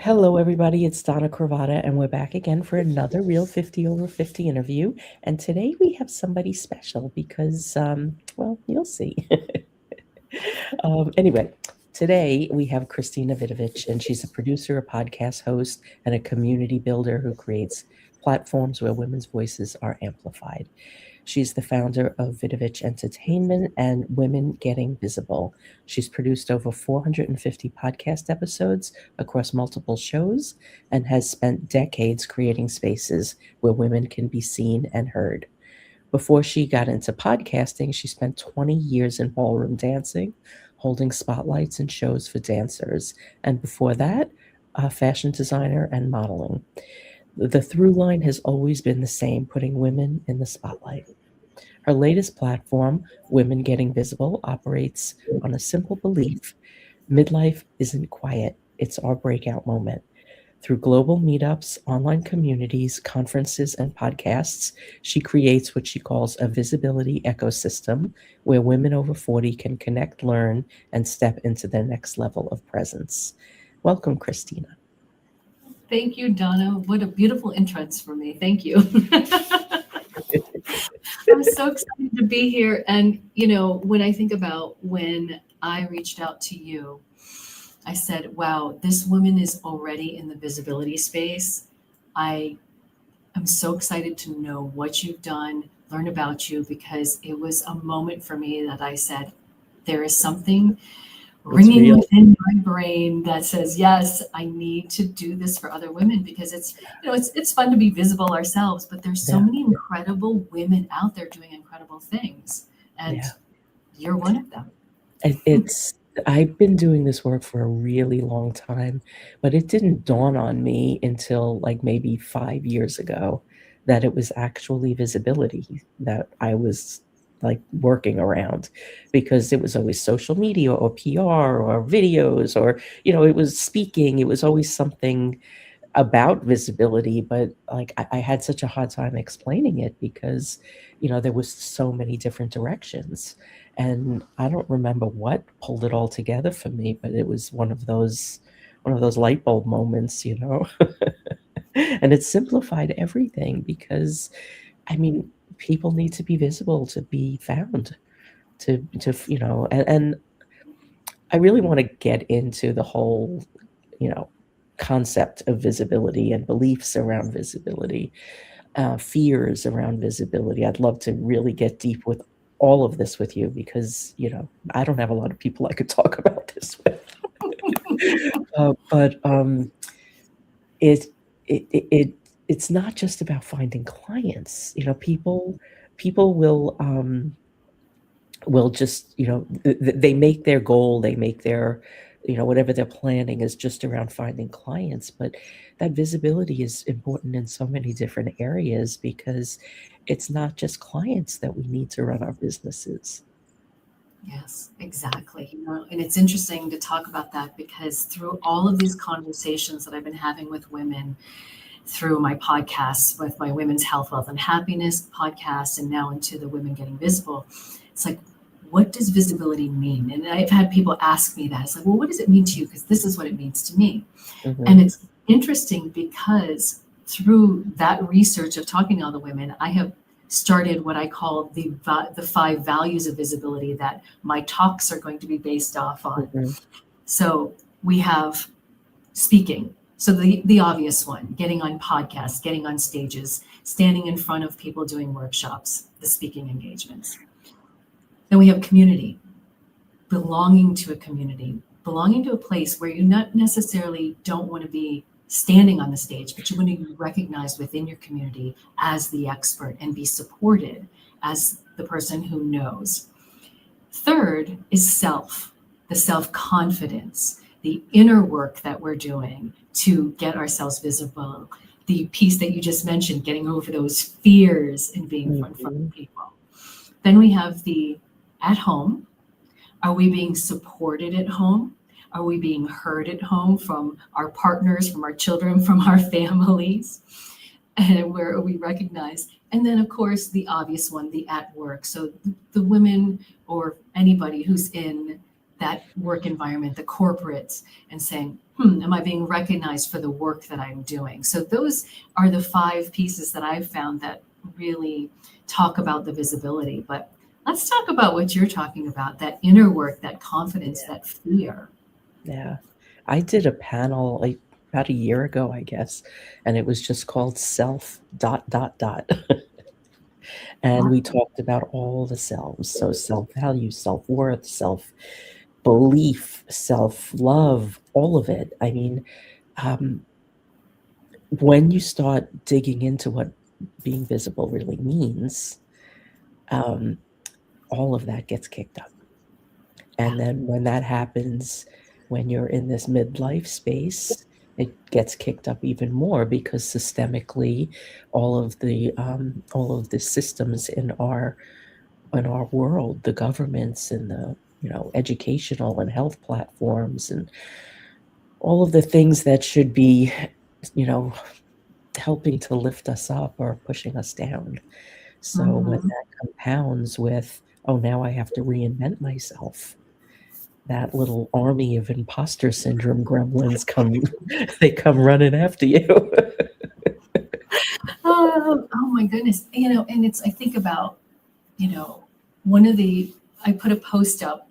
Hello, everybody. It's Donna Cravata, and we're back again for another Real 50 Over 50 interview. And today we have somebody special because, well, you'll see. Anyway, today we have Christina Vidovich, and she's a producer, a podcast host, and a community builder who creates platforms where women's voices are amplified. She's the founder of Vidovich Entertainment and Women Getting Visible. She's produced over 450 podcast episodes across multiple shows and has spent decades creating spaces where women can be seen and heard. Before she got into podcasting, she spent 20 years in ballroom dancing, holding spotlights and shows for dancers. And before that, a fashion designer and modeling. The through line has always been the same, putting women in the spotlight. Her latest platform, Women Getting Visible, operates on a simple belief: midlife isn't quiet, it's our breakout moment. Through global meetups, online communities, conferences, and podcasts, she creates what she calls a visibility ecosystem where women over 40 can connect, learn, and step into their next level of presence. Welcome, Christina. Thank you, Donna. What a beautiful entrance for me. Thank you. I'm so excited to be here. And, when I think about when I reached out to you, I said, wow, this woman is already in the visibility space. I am so excited to know what you've done, learn about you, because it was a moment for me that I said, there is something ringing within my brain that says, yes, I need to do this for other women, because it's fun to be visible ourselves, but there's so many incredible women out there doing incredible things. And you're one of them. I've been doing this work for a really long time, but it didn't dawn on me until like maybe 5 years ago that it was actually visibility that I was like working around, because it was always social media or PR or videos or, it was speaking. It was always something about visibility, but like I had such a hard time explaining it because, there was so many different directions. And I don't remember what pulled it all together for me, but it was one of those light bulb moments, And it simplified everything because, I mean, people need to be visible to be found, and I really want to get into the whole, concept of visibility and beliefs around visibility, fears around visibility. I'd love to really get deep with all of this with you because, I don't have a lot of people I could talk about this with. But it, it, it, it it's not just about finding clients. People will just, they make their goal, they make their, whatever they're planning is just around finding clients. But that visibility is important in so many different areas because it's not just clients that we need to run our businesses. Yes, exactly. And it's interesting to talk about that because through all of these conversations that I've been having with women, through my podcasts, with my Women's Health, Wealth, and Happiness podcast, and now into the Women Getting Visible, it's like, what does visibility mean? And I've had people ask me that. It's like, well, what does it mean to you? Because this is what it means to me. Mm-hmm. And it's interesting because through that research of talking to all the women, I have started what I call the 5 values of visibility that my talks are going to be based off on. Mm-hmm. So we have speaking. So the obvious one, getting on podcasts, getting on stages, standing in front of people doing workshops, the speaking engagements. Then we have community, belonging to a community, belonging to a place where you not necessarily don't want to be standing on the stage, but you want to be recognized within your community as the expert and be supported as the person who knows. Third is the self-confidence, the inner work that we're doing to get ourselves visible, the piece that you just mentioned, getting over those fears and being in front of people. Then we have the at home. Are we being supported at home? Are we being heard at home from our partners, from our children, from our families? And where are we recognized? And then, of course, the obvious one, the at work. So the women or anybody who's in that work environment, the corporates, and saying, am I being recognized for the work that I'm doing? So those are the 5 pieces that I've found that really talk about the visibility. But let's talk about what you're talking about, that inner work, that confidence, that fear. Yeah. I did a panel like about a year ago, I guess, and it was just called self ... And we talked about all the selves. So self-value, self-worth, self-belief, self-love, all of it. I mean, when you start digging into what being visible really means, all of that gets kicked up. And then when that happens, when you're in this midlife space, it gets kicked up even more because systemically, all of the systems in our world, the governments and the educational and health platforms and all of the things that should be helping to lift us up are pushing us down. So when that compounds with, oh, now I have to reinvent myself, that little army of imposter syndrome gremlins come running after you. Oh my goodness. And I think about, I put a post up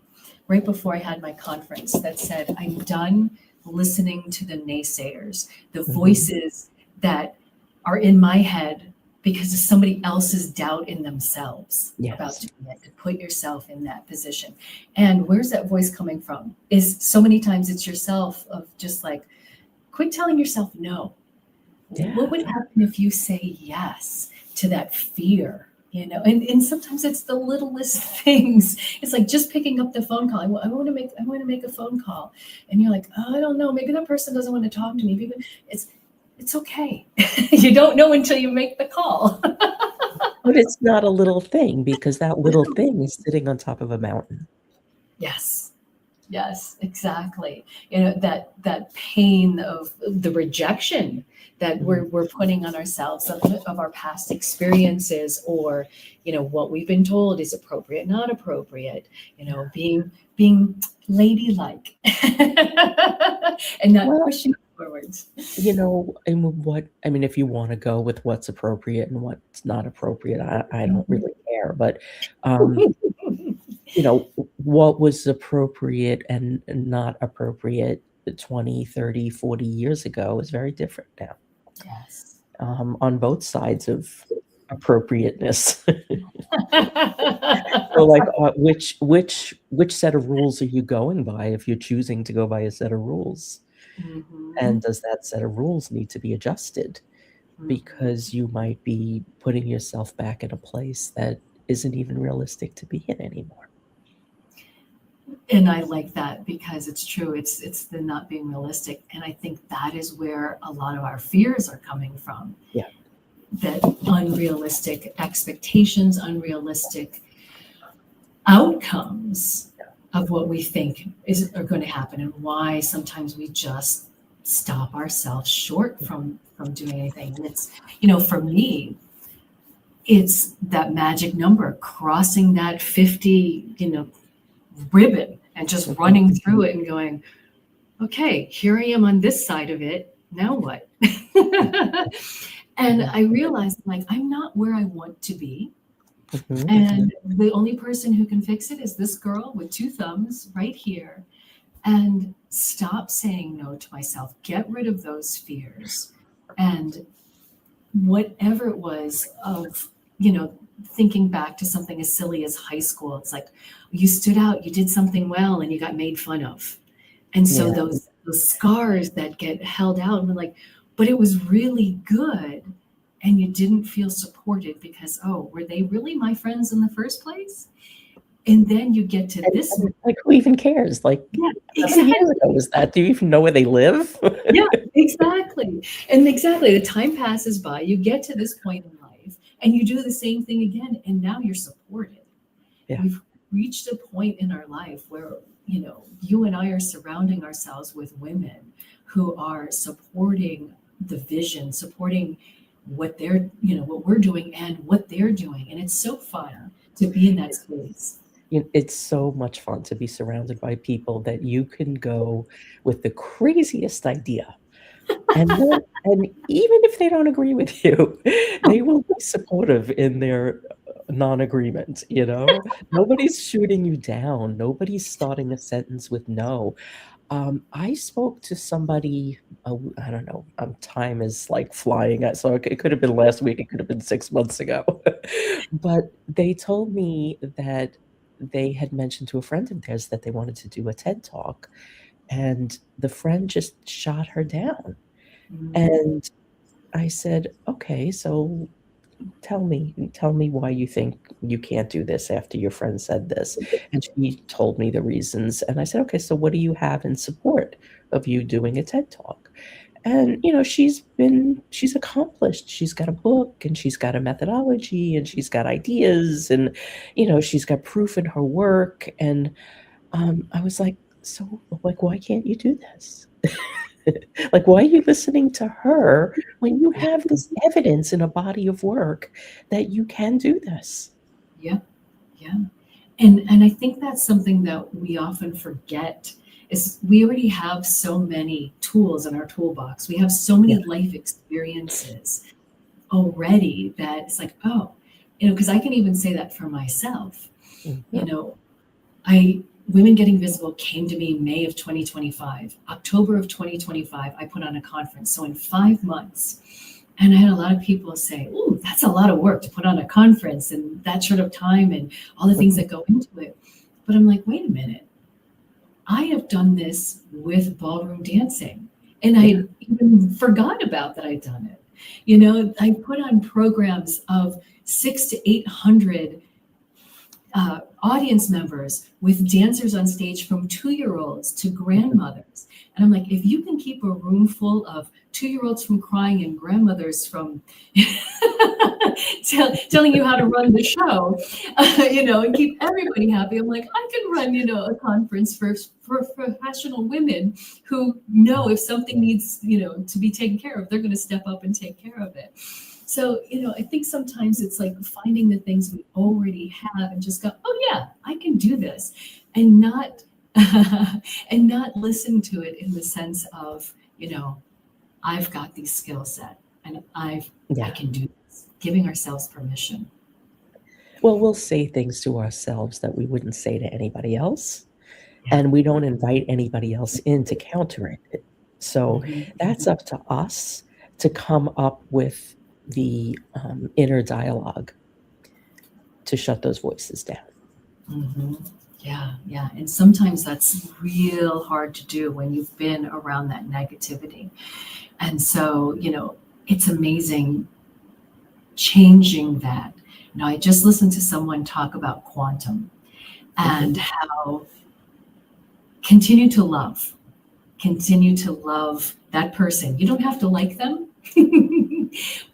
right before I had my conference that said, I'm done listening to the naysayers, the voices that are in my head because of somebody else's doubt in themselves about doing it, to put yourself in that position. And where's that voice coming from? Is so many times it's yourself, of just like, quit telling yourself no. Yeah. What would happen if you say yes to that fear? And sometimes it's the littlest things. It's like just picking up the phone call. I want to make a phone call, and you're like, oh, I don't know, maybe that person doesn't want to talk to me. It's okay. You don't know until you make the call. But it's not a little thing, because that little thing is sitting on top of a mountain. Yes, exactly. That pain of the rejection that we're putting on ourselves of our past experiences, or what we've been told is appropriate, not appropriate. Being ladylike and not pushing forwards. If you want to go with what's appropriate and what's not appropriate, I don't really care. But what was appropriate and not appropriate 20, 30, 40 years ago is very different now. Yes. On both sides of appropriateness. So like, which set of rules are you going by if you're choosing to go by a set of rules? And does that set of rules need to be adjusted? Because you might be putting yourself back in a place that isn't even realistic to be in anymore. And I like that, because it's true. It's the not being realistic. And I think that is where a lot of our fears are coming from. Yeah. That unrealistic expectations, unrealistic outcomes of what we think are going to happen, and why sometimes we just stop ourselves short from doing anything. And it's, for me, it's that magic number, crossing that 50, ribbon, and just running through it and going, okay, here I am on this side of it. Now what? And I realized, like, I'm not where I want to be. And the only person who can fix it is this girl with 2 thumbs right here. And stop saying no to myself. Get rid of those fears. And whatever it was of, thinking back to something as silly as high school, it's like you stood out, you did something well, and you got made fun of. And so those scars that get held out, and we're like, but it was really good. And you didn't feel supported because, were they really my friends in the first place? And then you get to this. Like, who even cares? Like, how many years ago was that? Do you even know where they live? Yeah, exactly. And exactly, the time passes by, you get to this point in life, and you do the same thing again, and now you're supported. Yeah. We've reached a point in our life where, you and I are surrounding ourselves with women who are supporting the vision, supporting what they're, what we're doing and what they're doing. And it's so fun to be in that space. It's so much fun to be surrounded by people that you can go with the craziest idea, and even if they don't agree with you, they will be supportive in their non-agreement, you know? Nobody's shooting you down. Nobody's starting a sentence with no. I spoke to somebody, I don't know, time is like flying, so it could have been last week, it could have been 6 months ago. But they told me that they had mentioned to a friend of theirs that they wanted to do a TED Talk, and the friend just shot her down. Mm, And I said, "Okay, so tell me why you think you can't do this after your friend said this." And she told me the reasons, and I said, "Okay, so what do you have in support of you doing a TED Talk?" And, she's accomplished. She's got a book, and she's got a methodology, and she's got ideas, and, she's got proof in her work, and, I was like, "So, like, why can't you do this?" Like, why are you listening to her when you yeah, have this evidence in a body of work that you can do this? yeah, yeah. And I think that's something that we often forget is we already have so many tools in our toolbox. We have so Yeah. many life experiences already that it's like, oh, because I can even say that for myself. You Mhm. know, I Women Getting Visible came to me May of 2025. October of 2025, I put on a conference. So in 5 months, and I had a lot of people say, "Ooh, that's a lot of work to put on a conference and that short of time and all the things Mhm. that go into it." But I'm like, wait a minute. I have done this with ballroom dancing, and Yeah. I even forgot about that I'd done it. I put on programs of 600 to 800 audience members with dancers on stage from 2 year olds to Mhm. grandmothers. And I'm like, if you can keep a room full of 2 year olds from crying and grandmothers from telling you how to run the show, and keep everybody happy, I'm like, I can run, a conference for professional women who know if something needs, to be taken care of, they're going to step up and take care of it. So, I think sometimes it's like finding the things we already have and just go, oh yeah, I can do this, and not and not listen to it in the sense of, I've got these skill set and I Yeah. can do this. Giving ourselves permission. Well, we'll say things to ourselves that we wouldn't say to anybody else, Yeah. and we don't invite anybody else in to counter it. So that's Mhm. up to us to come up with the, inner dialogue to shut those voices down. Mhm. Yeah, yeah. And sometimes that's real hard to do when you've been around that negativity. And so, it's amazing changing that. I just listened to someone talk about quantum Mhm. and how continue to love that person. You don't have to like them,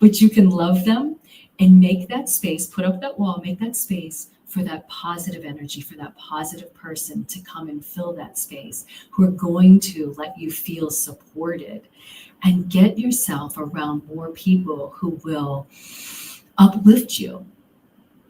but you can love them and make that space, put up that wall, make that space for that positive energy, for that positive person to come and fill that space, who are going to let you feel supported, and get yourself around more people who will uplift you.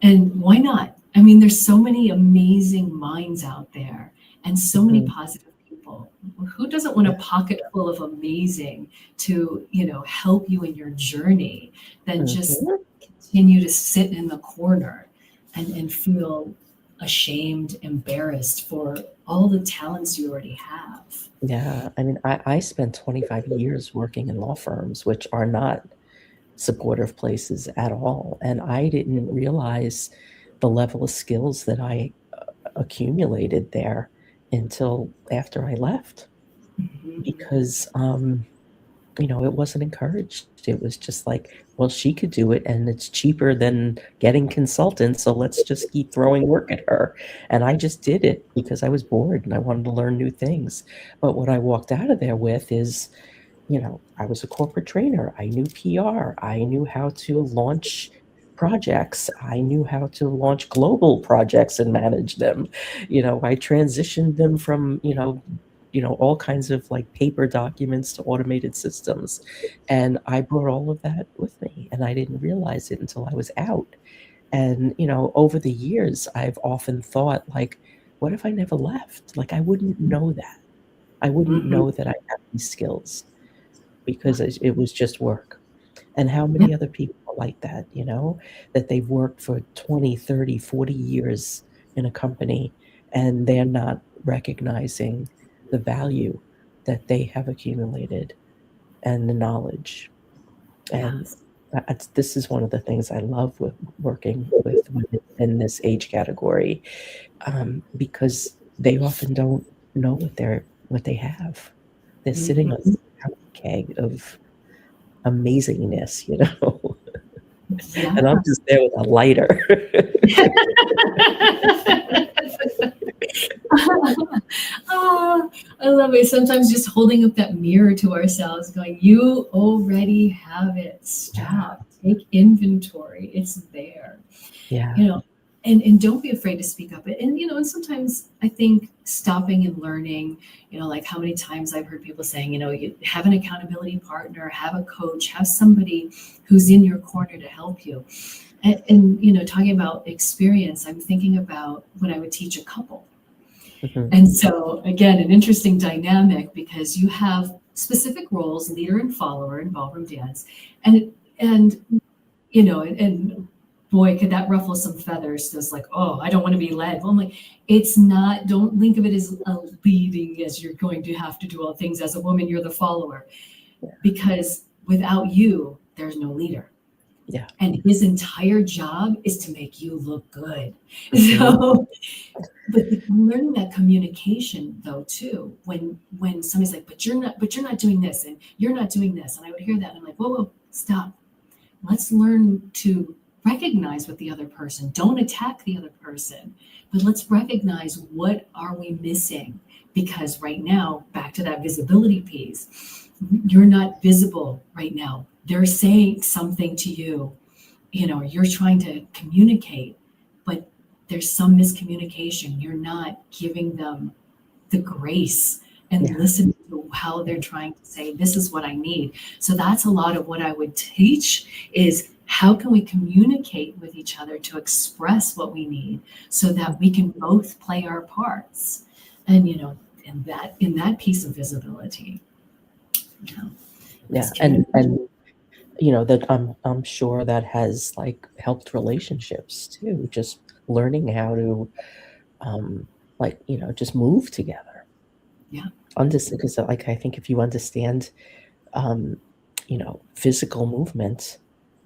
And why not? I mean, there's so many amazing minds out there and so many Mhm. positive people. Who doesn't want a Yeah. pocket full of amazing to, help you in your journey than just Mhm. continue to sit in the corner and feel ashamed, embarrassed for all the talents you already have. Yeah. I mean, I spent 25 years working in law firms, which are not supportive places at all, and I didn't realize the level of skills that I accumulated there until after I left Mhm. because, it wasn't encouraged. It was just like, well, she could do it and it's cheaper than getting consultants, so let's just keep throwing work at her. And I just did it because I was bored and I wanted to learn new things. But what I walked out of there with is, I was a corporate trainer. I knew PR. I knew how to launch projects. I knew how to launch global projects and manage them. I transitioned them from, all kinds of like paper documents to automated systems. And I brought all of that with me and I didn't realize it until I was out. And, over the years, I've often thought, like, what if I never left? Like, I wouldn't know that. I wouldn't Mhm. know that I have these skills because it was just work. And how Yeah. many other people are like that, that they've worked for 20, 30, 40 years in a company and they're not recognizing the value that they have accumulated and the knowledge. And Yes. this is one of the things I love with working with women in this age category, because they often don't know what they have. They're sitting on Mhm. this powder keg of amazingness. Yeah. And I'm just there with a lighter. Oh, I love it. Sometimes just holding up that mirror to ourselves, going, "You already have it. Yeah, Stop. Take inventory. It's there." yeah, You know, and don't be afraid to speak up. And and sometimes I think stopping and learning, like how many times I've heard people saying, you have an accountability partner, have a coach, have somebody who's in your corner to help you. And talking about experience, I'm thinking about when I would teach a couple. mhm, And so again, an interesting dynamic because you have specific roles, leader and follower in ballroom dance. And boy, could that ruffle some feathers. So it's like, oh, I don't want to be led. Well, I'm like, it's not, don't think of it as a leading as you're going to have to do all things. As a woman, you're the follower. yeah, Because without you, there's no leader. yeah, And his entire job is to make you look good. mhm, So, but learning that communication though too, when somebody's like, but you're not doing this and you're not doing this. And I would hear that and I'm like, whoa, stop. Let's learn to recognize what the other person, don't attack the other person, but let's recognize what are we missing. Because right now, back to that visibility piece, you're not visible right now. They're saying something to you, you're trying to communicate, but there's some miscommunication. You're not giving them the grace and yeah, listen to how they're trying to say, this is what I need. So that's a lot of what I would teach is how can we communicate with each other to express what we need so that we can both play our parts. And in that piece of visibility, because yeah, and communication. that I'm sure that has, like, helped relationships too, just learning how to, like, just move together. Yeah. Because, like, I think if you understand, um, physical movement,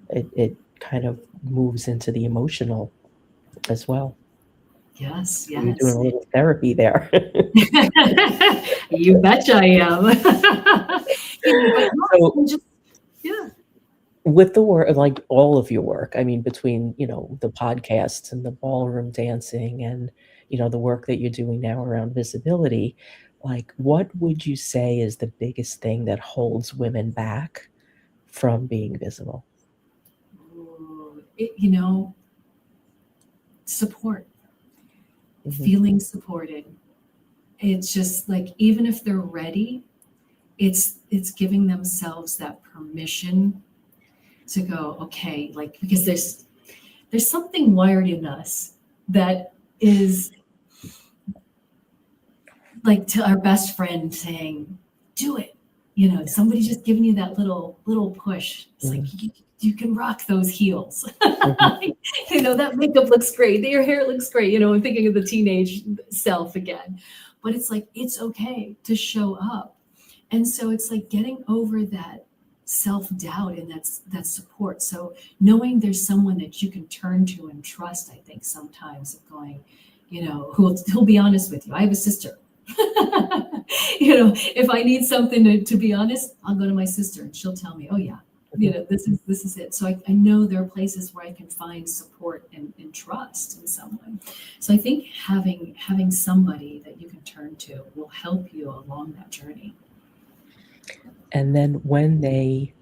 it kind of moves into the emotional as well. Yes, So you're doing yes. a little therapy there. You betcha I am. But So, and just yeah. with the work, like, all of your work, I mean, between, the podcasts and the ballroom dancing and, the work that you're doing now around visibility, like, what would you say is the biggest thing that holds women back from being visible? Ooh, support, Mhm. feeling supported. It's just like even if they're ready, it's giving themselves that permission to go, okay, like because there's something wired in us that is like to our best friend saying, do it. Somebody's just giving you that little push. It's like Mhm. you can rock those heels. Mhm. That makeup looks great. Your hair looks great. I'm thinking of the teenage self again. But it's like it's okay to show up. And so it's like getting over that self-doubt and that support. So knowing there's someone that you can turn to and trust, I think sometimes of going, who'll be honest with you. I have a sister. If I need something to be honest, I'll go to my sister and she'll tell me, oh yeah, Mhm. this is it. So I know there are places where I can find support and trust in someone. So I think having somebody that you can turn to will help you along that journey. And then when they,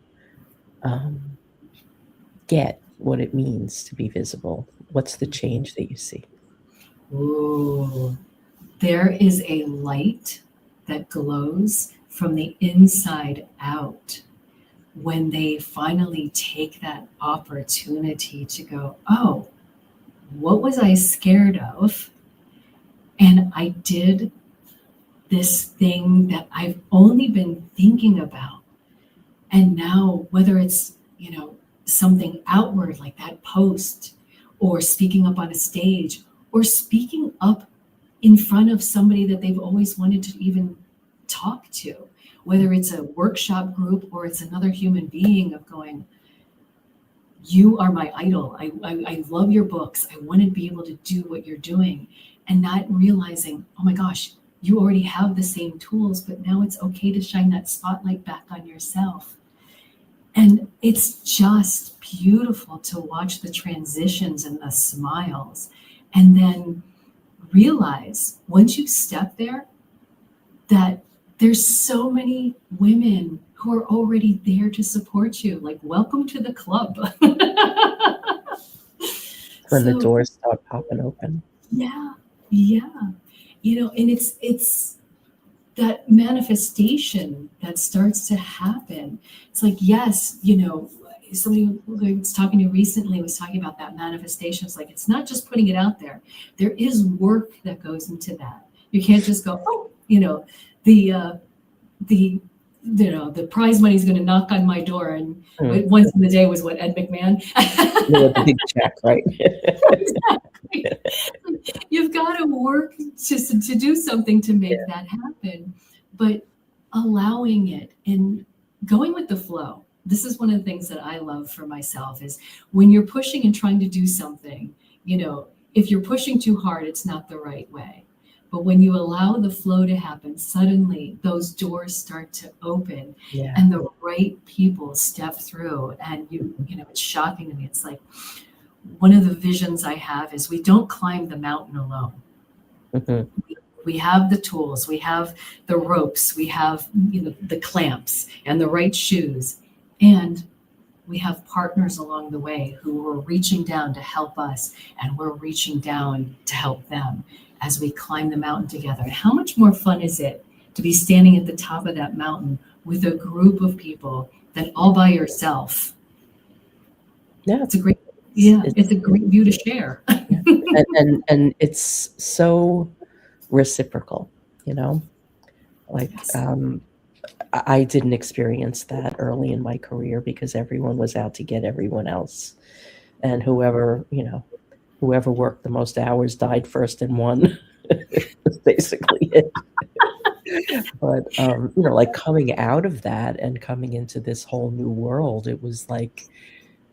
um, get what it means to be visible, what's the change that you see? Ooh, there is a light that glows from the inside out when they finally take that opportunity to go, oh, what was I scared of? And I did this thing that I've only been thinking about. And now, whether it's, something outward like that post, or speaking up on a stage, or speaking up in front of somebody that they've always wanted to even talk to, whether it's a workshop group or it's another human being, of going, you are my idol. I love your books. I want to be able to do what you're doing, and not realizing, oh my gosh, you already have the same tools, but now it's okay to shine that spotlight back on yourself. And it's just beautiful to watch the transitions and the smiles, and then realize once you step there that there's so many women who are already there to support you. Like, welcome to the club. When the doors start popping open. Yeah. And it's that manifestation that starts to happen. It's like, yes, somebody who I was talking to recently was talking about that manifestation. It's like, it's not just putting it out there. There is work that goes into that. You can't just go, oh, the prize money is going to knock on my door. And once in the day was what, Ed McMahon? The big check, right? Exactly. You've got to work to do something to make that happen, but allowing it and going with the flow. This is one of the things that I love for myself, is when you're pushing and trying to do something, if you're pushing too hard, it's not the right way. But when you allow the flow to happen, suddenly those doors start to open, and the right people step through. And it's shocking to me. It's like, one of the visions I have is we don't climb the mountain alone. Mm-hmm. We have the tools, we have the ropes, we have the clamps and the right shoes, and we have partners along the way who are reaching down to help us, and we're reaching down to help them as we climb the mountain together. And how much more fun is it to be standing at the top of that mountain with a group of people than all by yourself? Yeah, it's a great view to share. and it's so reciprocal, like, Yes. I didn't experience that early in my career because everyone was out to get everyone else, and whoever worked the most hours died first and won. That's basically it. But like, coming out of that and coming into this whole new world, it was like,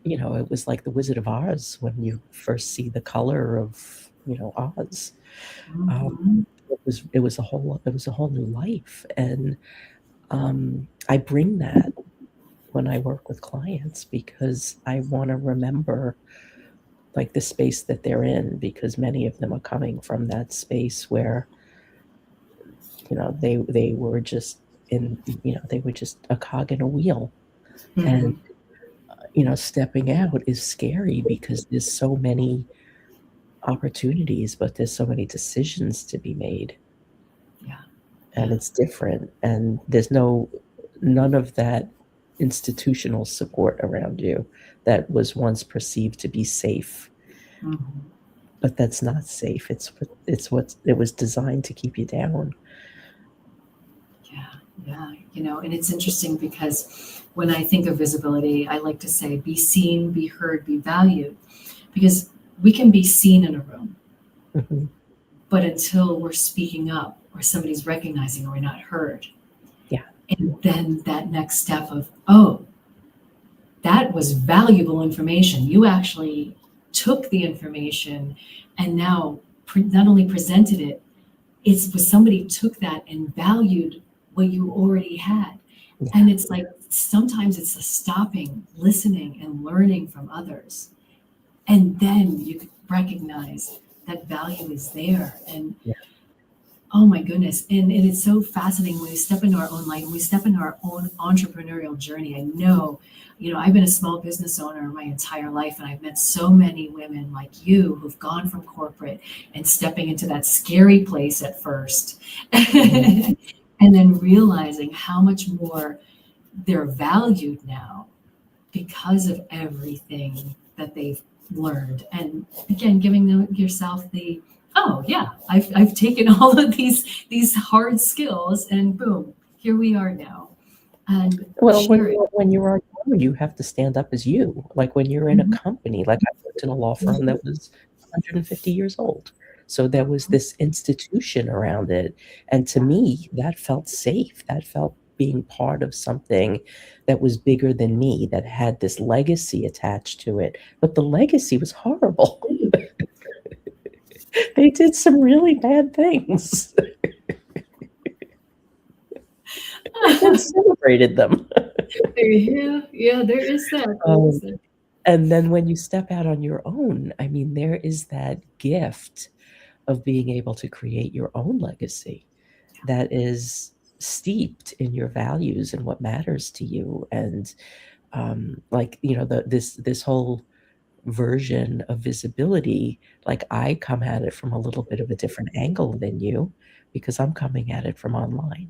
it was like the Wizard of Oz when you first see the color of, Oz. Mm-hmm. It was a whole new life, and I bring that when I work with clients because I want to remember, like, the space that they're in, because many of them are coming from that space where, they were just they were just a cog in a wheel. Mm-hmm. And stepping out is scary because there's so many opportunities, but there's so many decisions to be made. Yeah. And it's different, and there's none of that institutional support around you that was once perceived to be safe. Mm-hmm. But that's not safe. It's what it was designed to keep you down. Yeah. And it's interesting because when I think of visibility, I like to say, be seen, be heard, be valued, because we can be seen in a room, Mm-hmm. but until we're speaking up or somebody's recognizing or we're not heard. Yeah. And then that next step of, oh, that was valuable information. You actually took the information and now not only presented it, was somebody took that and valued what you already had. Yeah. And it's like, sometimes it's a stopping, listening, and learning from others. And then you recognize that value is there. And oh my goodness. And it is so fascinating when we step into our own light and we step into our own entrepreneurial journey. I know, I've been a small business owner my entire life, and I've met so many women like you who've gone from corporate and stepping into that scary place at first. Mm-hmm. And then realizing how much more they're valued now because of everything that they've learned. And again, giving yourself the, oh yeah, I've taken all of these hard skills and boom, here we are now. And Well, sharing. when you're on your own, you have to stand up as you. Like when you're in a Mhm. company, like I worked in a law firm that was 150 years old. So there was this institution around it. And to me, that felt safe. That felt being part of something that was bigger than me, that had this legacy attached to it. But the legacy was horrible. They did some really bad things and then celebrated them. Yeah, there is that. There is Um, that. And then when you step out on your own, I mean, there is that gift of being able to create your own legacy that is steeped in your values and what matters to you. And like, you know, this whole version of visibility, like I come at it from a little bit of a different angle than you because I'm coming at it from online.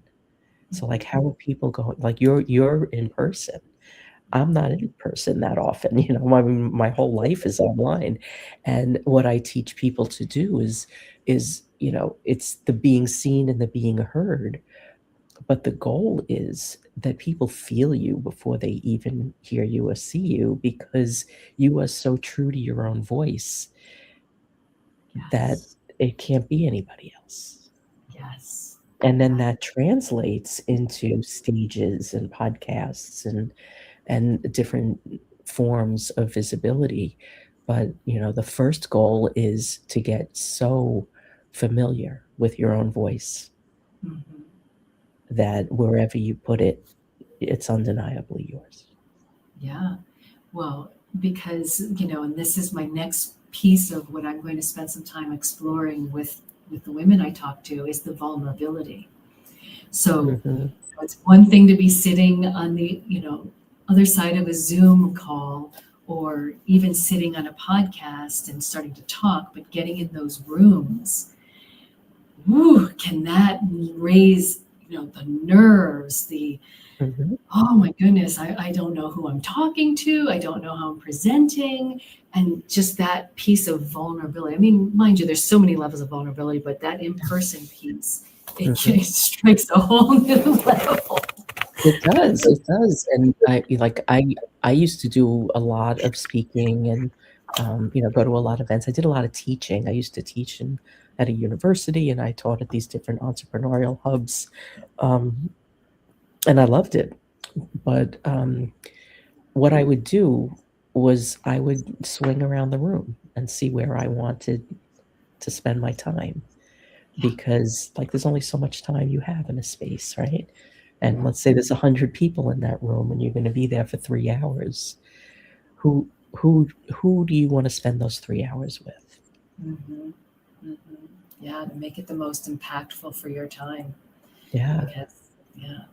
So like Mhm. how are people going, like you're in person. I'm not in person that often, you know, my whole life is online, and what I teach people to do is, you know, it's the being seen and the being heard, but the goal is that people feel you before they even hear you or see you because you are so true to your own voice that Yes. it can't be anybody else. Yes. And then Yeah. that translates into stages and podcasts and different forms of visibility. But, you know, the first goal is to get so familiar with your own voice Mhm. that wherever you put it, it's undeniably yours. Yeah. Well, because, and this is my next piece of what I'm going to spend some time exploring with the women I talk to is the vulnerability. So Mhm, it's one thing to be sitting on the, other side of a Zoom call or even sitting on a podcast and starting to talk, but getting in those rooms, woo, can that raise, the nerves, mhm. oh my goodness, I don't know who I'm talking to. I don't know how I'm presenting. And just that piece of vulnerability. I mean, mind you, there's so many levels of vulnerability, but that in-person piece, it, Mhm. it strikes a whole new level. It does, and I used to do a lot of speaking and, you know, go to a lot of events. I did a lot of teaching. I used to teach at a university, and I taught at these different entrepreneurial hubs, um, and I loved it. But, what I would do was I would swing around the room and see where I wanted to spend my time Yeah. because, like, there's only so much time you have in a space, right? And let's say there's 100 people in that room and you're gonna be there for 3 hours. Who do you wanna spend those 3 hours with? hmm hmm Yeah, to make it the most impactful for your time. Yeah, Because, yeah,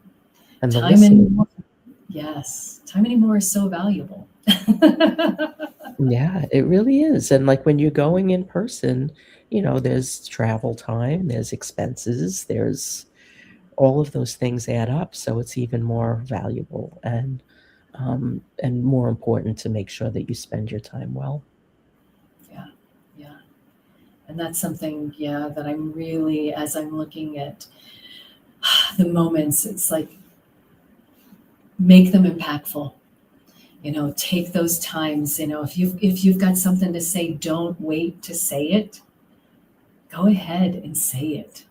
and the time listening. anymore. Yes, time anymore is so valuable. Yeah, it really is, and, like, when you're going in person, you know, there's travel time, there's expenses, there's all of those things add up, so it's even more valuable and more important to make sure that you spend your time well. Yeah, yeah. And that's something, yeah, that I'm really, as I'm looking at the moments, it's like make them impactful. Take those times. If you've got something to say, don't wait to say it. Go ahead and say it.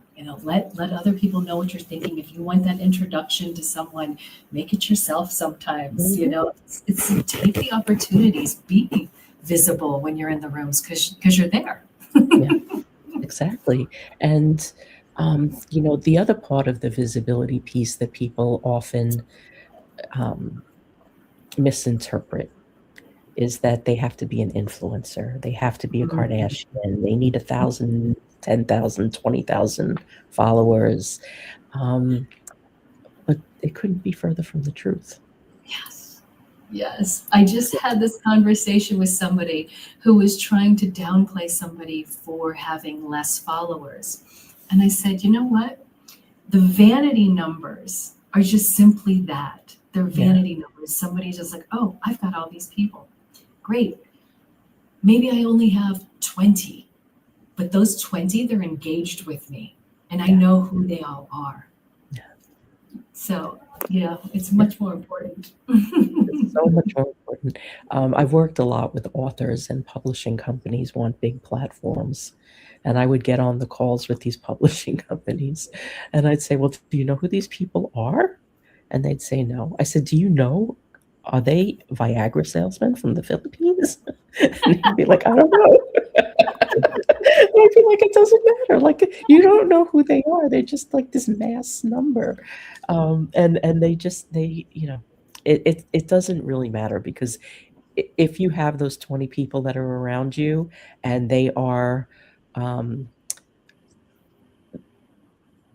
Let other people know what you're thinking. If you want that introduction to someone, make it yourself sometimes. Mhm. It's take the opportunities, be visible when you're in the rooms because you're there. Yeah, exactly, and, you know, the other part of the visibility piece that people often, um, misinterpret is that they have to be an influencer, they have to be a Mhm. Kardashian, they need 1,000, 10,000, 20,000 followers, um, but it couldn't be further from the truth. Yes. Yes. I just had this conversation with somebody who was trying to downplay somebody for having less followers. And I said, you know what? The vanity numbers are just simply that. They're Yeah, vanity numbers. Somebody's just like, oh, I've got all these people. Great. maybe I only have 20, but those 20, they're engaged with me and I know who they all are. So, yeah, it's much more important. It's so much more important. I've worked a lot with authors, and publishing companies want big platforms. And I would get on the calls with these publishing companies, and I'd say, "Well, do you know who these people are?" And they'd say, "No." I said, "Do you know, are they Viagra salesmen from the Philippines?" And he'd be like, "I don't know." And I'd be like, "It doesn't matter. Like, you don't know who they are. They're just like this mass number." And they, it doesn't really matter, because if you have those 20 people that are around you and they are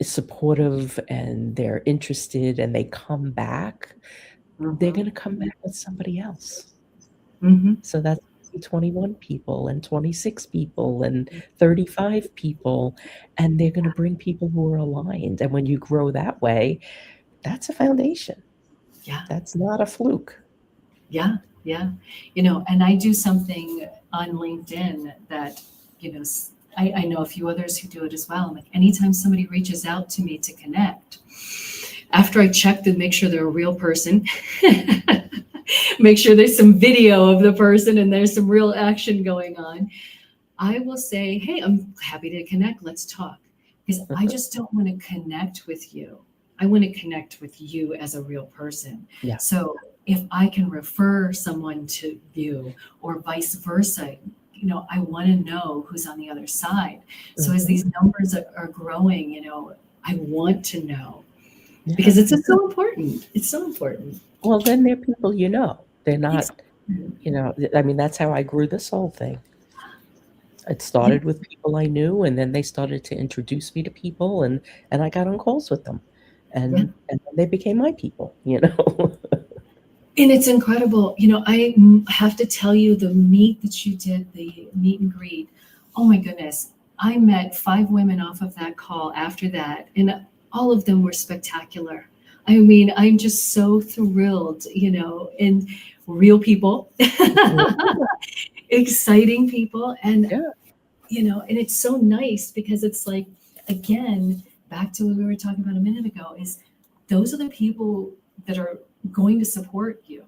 supportive and they're interested and they come back, they're going to come back with somebody else. So that's 21 people and 26 people and 35 people, and they're going to bring people who are aligned. And when you grow that way, that's a foundation. Yeah. That's not a fluke. Yeah. Yeah. You know, and I do something on LinkedIn that, you know, I know a few others who do it as well. Like anytime somebody reaches out to me to connect, after I check to make sure they're a real person, make sure there's some video of the person and there's some real action going on, I will say, hey, I'm happy to connect. Let's talk. Because I just don't want to connect with you. I want to connect with you as a real person. Yeah. So if I can refer someone to you or vice versa, you know, I want to know who's on the other side. So as these numbers are growing, you know, I want to know. Yeah. Because it's so important. It's so important. Well, then they're people you know. They're not, you know, I mean, that's how I grew this whole thing. It started with people I knew, and then they started to introduce me to people, and I got on calls with them. And then they became my people, you know. And it's incredible. You know, I have to tell you, the meet that you did, the meet and greet, oh my goodness. I met 5 women off of that call after that, and all of them were spectacular. I mean, I'm just so thrilled, you know, and real people, exciting people. And, you know, and it's so nice because it's like, again, back to what we were talking about a minute ago, is those are the people that are going to support you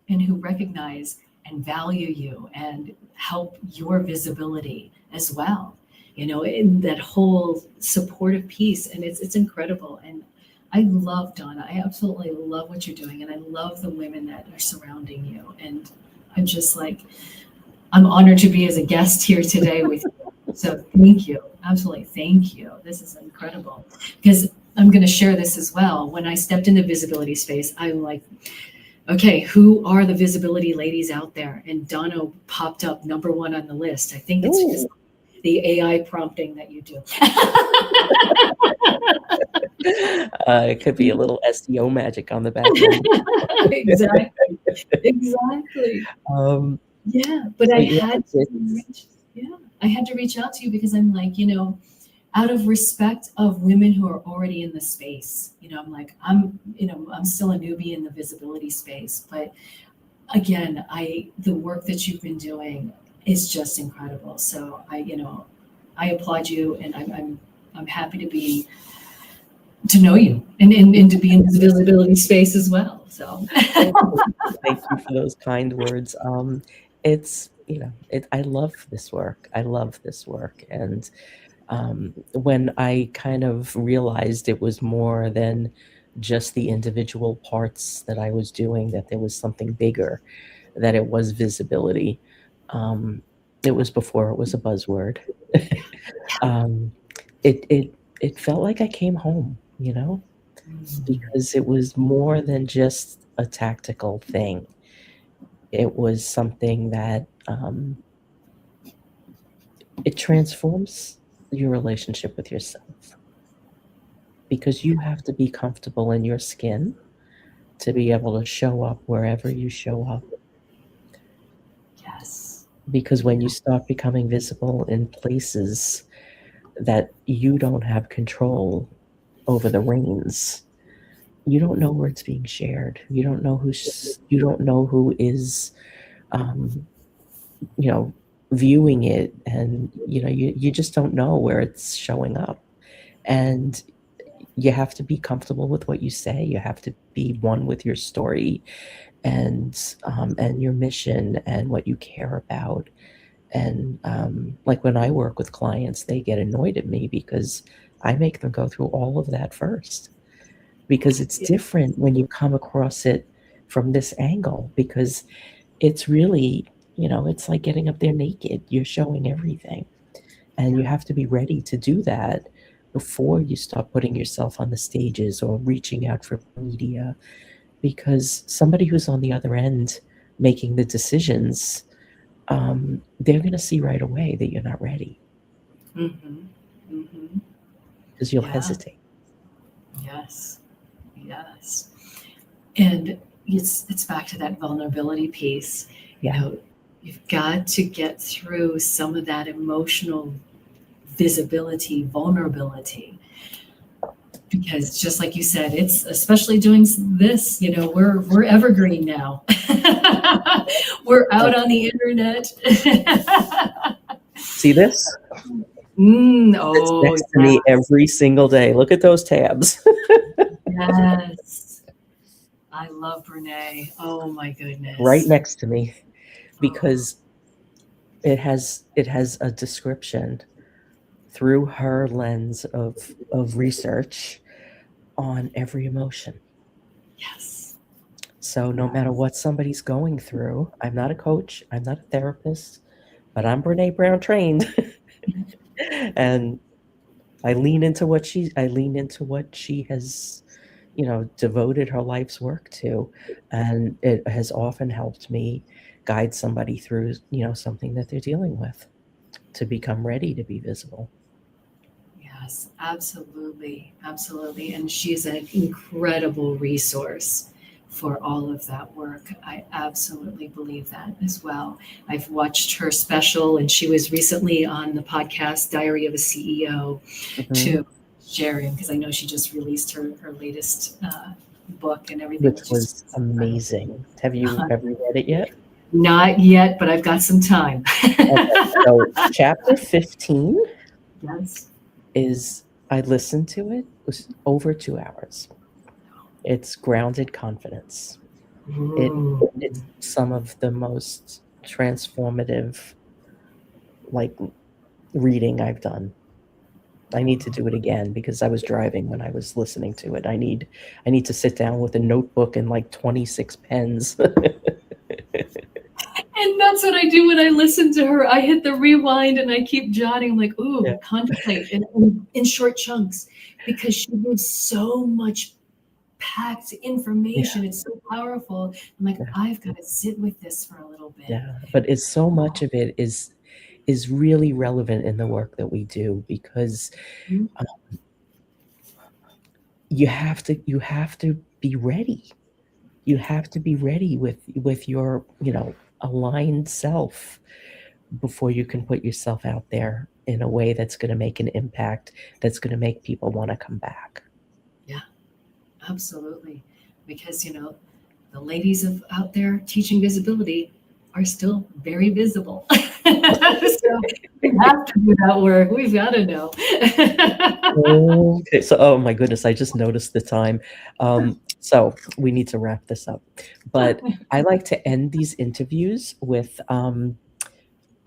and who recognize and value you and help your visibility as well, you know, in that whole supportive piece. And it's incredible. And I love Donna. I absolutely love what you're doing. And I love the women that are surrounding you. And I'm just like, I'm honored to be as a guest here today with you. So thank you. Absolutely. Thank you. This is incredible. Because I'm going to share this as well. When I stepped in the visibility space, I'm like, okay, who are the visibility ladies out there? And Donna popped up number 1 on the list. I think it's just the AI prompting that you do. It could be a little SEO magic on the back end. Exactly. Exactly. Yeah, but I had to reach out to you because I'm like, you know, out of respect of women who are already in the space, you know, I'm like, I'm still a newbie in the visibility space, but again, the work that you've been doing is just incredible. So I applaud you, and I'm happy to know you and to be in this visibility space as well. So thank you for those kind words. It's, you know, I love this work. I love this work. And when I kind of realized it was more than just the individual parts that I was doing, that there was something bigger, that it was visibility. It was before it was a buzzword. It felt like I came home, you know, because it was more than just a tactical thing. It was something that it transforms your relationship with yourself, because you have to be comfortable in your skin to be able to show up wherever you show up. yes. Because when you start becoming visible in places that you don't have control over the reins, you don't know where it's being shared. You don't know who is, you know, viewing it, and you just don't know where it's showing up. And you have to be comfortable with what you say. You have to be one with your story and your mission and what you care about. And like when I work with clients, they get annoyed at me because I make them go through all of that first, because it's different when you come across it from this angle, because it's really, it's like getting up there naked. You're showing everything. And you have to be ready to do that before you start putting yourself on the stages or reaching out for media, because somebody who's on the other end making the decisions, they're going to see right away that you're not ready, because you'll hesitate. Yes. And it's back to that vulnerability piece. You've got to get through some of that emotional visibility, vulnerability, because just like you said, it's especially doing this, we're evergreen now. We're out on the internet. See this? It's Oh, next to me every single day. Look at those tabs. yes. I love Brene. Oh my goodness. Right next to me, because it has a description through her lens of research on every emotion. Yes. So no matter what somebody's going through, I'm not a coach, I'm not a therapist, but I'm Brene Brown trained. And I lean into what she has, devoted her life's work to. And it has often helped me guide somebody through, something that they're dealing with, to become ready to be visible. Yes, absolutely. And she's an incredible resource for all of that work. I absolutely believe that as well. I've watched her special, and she was recently on the podcast Diary of a CEO too, sharing, because I know she just released her latest book and everything, which was amazing. Have you read it yet? Not yet, but I've got some time. Okay, so chapter 15 yes. I listened to it. It was over 2 hours. It's grounded confidence. It's some of the most transformative, reading I've done. I need to do it again, because I was driving when I was listening to it. I need to sit down with a notebook and 26 pens. And that's what I do when I listen to her. I hit the rewind and I keep jotting. I'm like, contemplate in short chunks, because she gives so much packed information. It's so powerful. I'm like, I've got to sit with this for a little bit. Yeah, but it's so much of it is really relevant in the work that we do, because you have to be ready. You have to be ready with your aligned self before you can put yourself out there in a way that's going to make an impact, that's going to make people want to come back. Yeah, absolutely. Because the ladies out there teaching visibility are still very visible. So we have to do that work. We've got to know. Okay, so oh my goodness, I just noticed the time. So we need to wrap this up. But I like to end these interviews with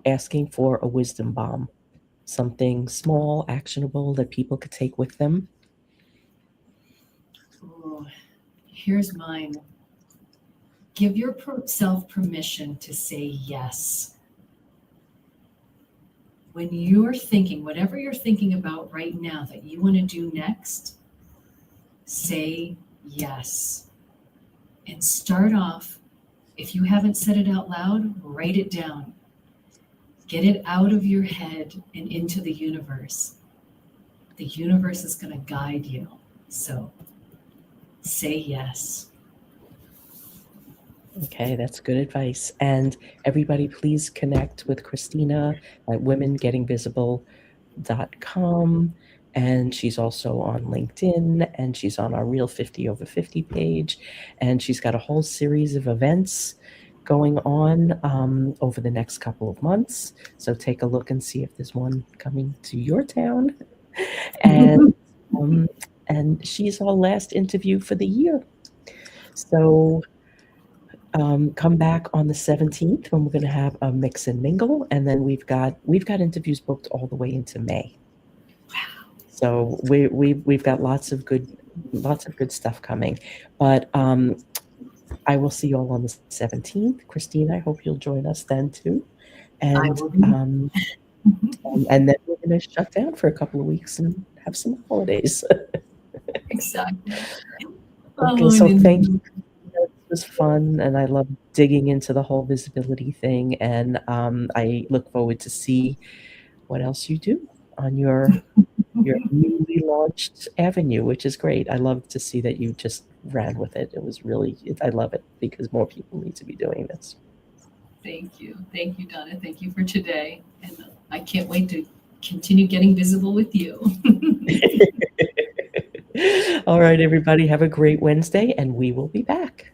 asking for a wisdom bomb, something small, actionable that people could take with them. Ooh, here's mine. Give yourself permission to say yes. When you're thinking, whatever you're thinking about right now that you want to do next, say yes. And start off, if you haven't said it out loud, write it down. Get it out of your head and into the universe. The universe is going to guide you. So say yes. Okay, that's good advice. And everybody, please connect with Christina at womengettingvisible.com. And she's also on LinkedIn, and she's on our Real 50 Over 50 page. And she's got a whole series of events going on over the next couple of months. So take a look and see if there's one coming to your town. And she's our last interview for the year. So come back on the 17th when we're going to have a mix and mingle, and then we've got interviews booked all the way into May. Wow. So we've got lots of good stuff coming. But I will see you all on the 17th. Christine, I hope you'll join us then too. And I will be. and then we're going to shut down for a couple of weeks and have some holidays. Exactly. Okay, so thank you. It was fun, and I love digging into the whole visibility thing. And I look forward to see what else you do on your newly launched avenue, which is great. I love to see that you just ran with it. It was really, I love it because more people need to be doing this. Thank you, Donna. Thank you for today, and I can't wait to continue getting visible with you. All right, everybody, have a great Wednesday, and we will be back.